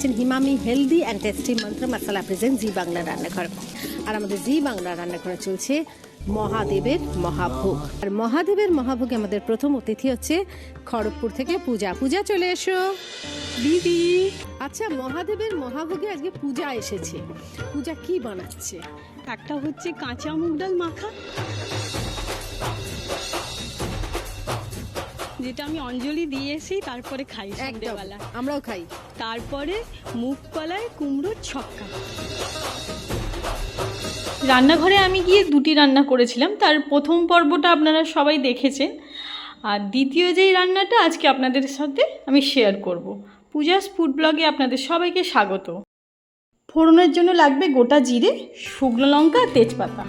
দেখছেন হিমামি healthy and tasty মন্ত্র মশলা present জি বাংলা রান্নাঘর। আর আমাদের জি বাংলা রান্নাঘরে চলছে মহাদেবের মহাভোগ। আর মহাদেবের মহাভোগে আমাদের প্রথম অতিথি হচ্ছে খড়গপুর থেকে পূজা। পূজা চলে এসো দিদি। আচ্ছা, মহাদেবের মহাভোগে আজকে পূজা এসেছে, পূজা কি বানাচ্ছে? একটা হচ্ছে কাঁচা মুগ ডাল মাখা, যেটা আমি অঞ্জলি দিয়ে এসেই তারপরে খাই সন্ধ্যেবেলা। আমরাও খাই। তারপরে মুগ কলাই কুমড়োর ছক্কা। রান্নাঘরে আমি গিয়ে দুটি রান্না করেছিলাম, তার প্রথম পর্বটা আপনারা সবাই দেখেছেন, আর দ্বিতীয় যেই রান্নাটা আজকে আপনাদের সাথে আমি শেয়ার করব। পূজাস ফুড ব্লগে আপনাদের সবাইকে স্বাগত। ফোড়নের জন্য লাগবে গোটা জিরে, শুকনো লঙ্কা, তেজপাতা।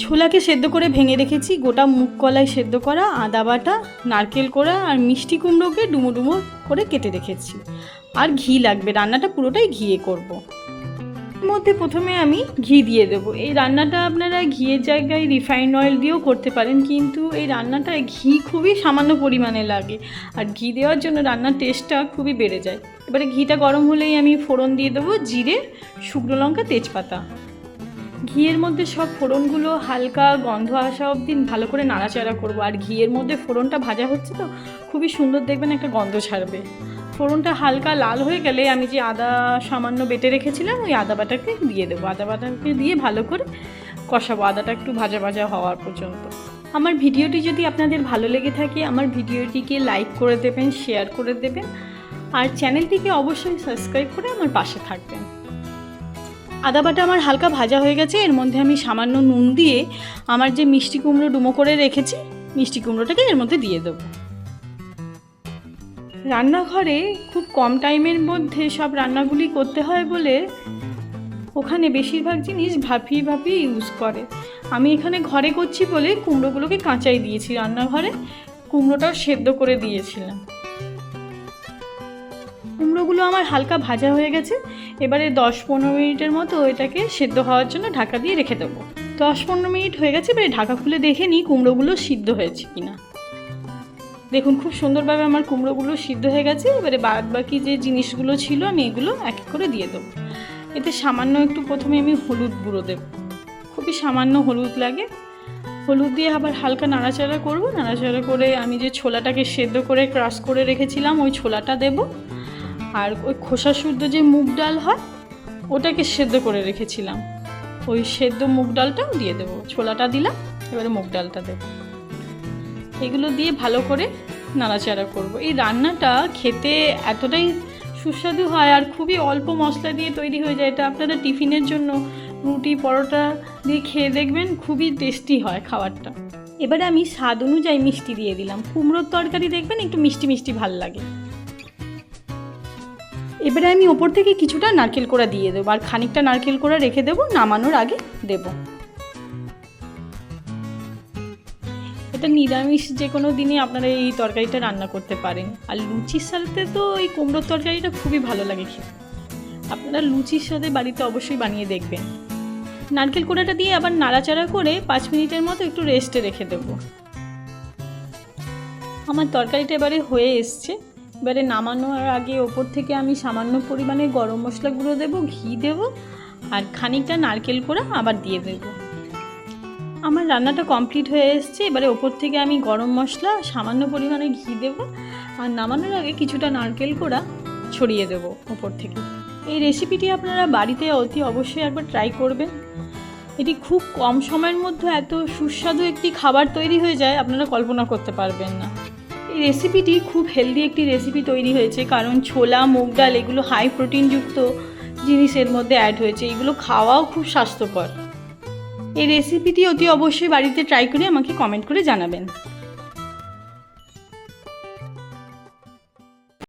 ছোলাকে সেদ্ধ করে ভেঙে রেখেছি, গোটা মুগ কলাই সেদ্ধ করা, আদা বাটা, নারকেল কোড়া আর মিষ্টি কুমড়োকে ডুমো ডুমো করে কেটে রেখেছি। আর ঘি লাগবে, রান্নাটা পুরোটাই ঘিয়ে করব। এর মধ্যে প্রথমে আমি ঘি দিয়ে দেবো। এই রান্নাটা আপনারা ঘিয়ের জায়গায় রিফাইন্ড অয়েল দিয়েও করতে পারেন, কিন্তু এই রান্নাটায় ঘি খুবই সামান্য পরিমাণে লাগে, আর ঘি দেওয়ার জন্য রান্নার টেস্টটা খুবই বেড়ে যায়। এবারে ঘিটা গরম হলেই আমি ফোড়ন দিয়ে দেবো জিরে, শুকনো লঙ্কা, তেজপাতা। ঘিয়ের মধ্যে সব ফোড়নগুলো হালকা গন্ধ আসা অবধি ভালো করে নাড়াচাড়া করবো। আর ঘিয়ের মধ্যে ফোড়নটা ভাজা হচ্ছে তো খুবই সুন্দর দেখবেন একটা গন্ধ ছাড়বে। ফোড়নটা হালকা লাল হয়ে গেলে আমি যে আদা সামান্য বেটে রেখেছিলাম ওই আদা বাটাকে দিয়ে দেবো। আদা বাটাকে দিয়ে ভালো করে কষাবো, আদাটা একটু ভাজা ভাজা হওয়ার পর্যন্ত। আমার ভিডিওটি যদি আপনাদের ভালো লেগে থাকে আমার ভিডিওটিকে লাইক করে দেবেন, শেয়ার করে দেবেন, আর চ্যানেলটিকে অবশ্যই সাবস্ক্রাইব করে আমার পাশে থাকবেন। আদা বাটা আমার হালকা ভাজা হয়ে গেছে, এর মধ্যে আমি সামান্য নুন দিয়ে আমার যে মিষ্টি কুমড়ো ডুমো করে রেখেছি মিষ্টি কুমড়োটাকে এর মধ্যে দিয়ে দেবো। রান্নাঘরে খুব কম টাইমের মধ্যে সব রান্নাগুলি করতে হয় বলে ওখানে বেশিরভাগ জিনিস ভাপিয়ে ভাপিয়ে ইউজ করে। আমি এখানে ঘরে করছি বলে কুমড়োগুলোকে কাঁচাই দিয়েছি, রান্নাঘরে কুমড়োটাও সেদ্ধ করে দিয়েছিলাম। কুমড়োগুলো আমার হালকা ভাজা হয়ে গেছে, এবারে 10-15 মিনিটের মতো এটাকে সেদ্ধ হওয়ার জন্য ঢাকা দিয়ে রেখে দেবো। 10-15 মিনিট হয়ে গেছে, এবারে ঢাকা খুলে দেখে নিই কুমড়োগুলো সিদ্ধ হয়েছে কিনা। দেখুন খুব সুন্দরভাবে আমার কুমড়োগুলো সিদ্ধ হয়ে গেছে। এবারে বাদ বাকি যে জিনিসগুলো ছিল আমি এগুলো এক এক করে দিয়ে দেবো। এতে সামান্য একটু প্রথমে আমি হলুদ গুঁড়ো দেবো, খুবই সামান্য হলুদ লাগে। হলুদ দিয়ে আবার হালকা নাড়াচাড়া করব। নাড়াচাড়া করে আমি যে ছোলাটাকে সেদ্ধ করে ক্রাশ করে রেখেছিলাম ওই ছোলাটা দেবো। আর ওই খোসা শুদ্ধ যে মুগ ডাল হয় ওটাকে সেদ্ধ করে রেখেছিলাম, ওই সেদ্ধ মুগ ডালটাও দিয়ে দেবো। ছোলাটা দিলাম, এবারে মুগ ডালটা দেবো। এগুলো দিয়ে ভালো করে নাড়াচাড়া করব। এই রান্নাটা খেতে এতটাই সুস্বাদু হয় আর খুবই অল্প মশলা দিয়ে তৈরি হয়ে যায়। এটা আপনারা টিফিনের জন্য রুটি পরোটা দিয়ে খেয়ে দেখবেন, খুবই টেস্টি হয় খাবারটা। এবারে আমি স্বাদ অনুযায়ী মিষ্টি দিয়ে দিলাম। কুমড়োর তরকারি দেখবেন একটু মিষ্টি মিষ্টি ভাল লাগে। এবারে আমি ওপর থেকে কিছুটা নারকেল কোড়া দিয়ে দেবো, আর খানিকটা নারকেল কোড়া রেখে দেবো, নামানোর আগে দেবো। এটা নিরামিষ যে কোনো দিনই আপনারা এই তরকারিটা রান্না করতে পারেন। আর লুচির সাথে তো এই কুমড়োর তরকারিটা খুবই ভালো লাগে খেতে। আপনারা লুচির সাথে বাড়িতে অবশ্যই বানিয়ে দেখবেন। নারকেল কোড়াটা দিয়ে আবার নাড়াচাড়া করে 5 মিনিটের মতো একটু রেস্টে রেখে দেবো। আমার তরকারিটা এবারে হয়ে এসছে। এবারে নামানোর আগে ওপর থেকে আমি সামান্য পরিমাণে গরম মশলা গুঁড়ো দেবো, ঘি দেবো, আর খানিকটা নারকেল কোড়া আবার দিয়ে দেবো। আমার রান্নাটা কমপ্লিট হয়ে এসছে। এবারে ওপর থেকে আমি গরম মশলা, সামান্য পরিমাণে ঘি দেবো, আর নামানোর আগে কিছুটা নারকেল কোড়া ছড়িয়ে দেবো ওপর থেকে। এই রেসিপিটি আপনারা বাড়িতে অতি অবশ্যই একবার ট্রাই করবেন। এটি খুব কম সময়ের মধ্যে এত সুস্বাদু একটি খাবার তৈরি হয়ে যায় আপনারা কল্পনা করতে পারবেন না। এই রেসিপিটি খুব হেলদি একটি রেসিপি তৈরি হয়েছে, কারণ ছোলা মুগ ডাল এগুলো হাই প্রোটিনযুক্ত জিনিসের মধ্যে অ্যাড হয়েছে। এগুলো খাওয়াও খুব স্বাস্থ্যকর। এই রেসিপিটি অতি অবশ্যই বাড়িতে ট্রাই করে আমাকে কমেন্ট করে জানাবেন।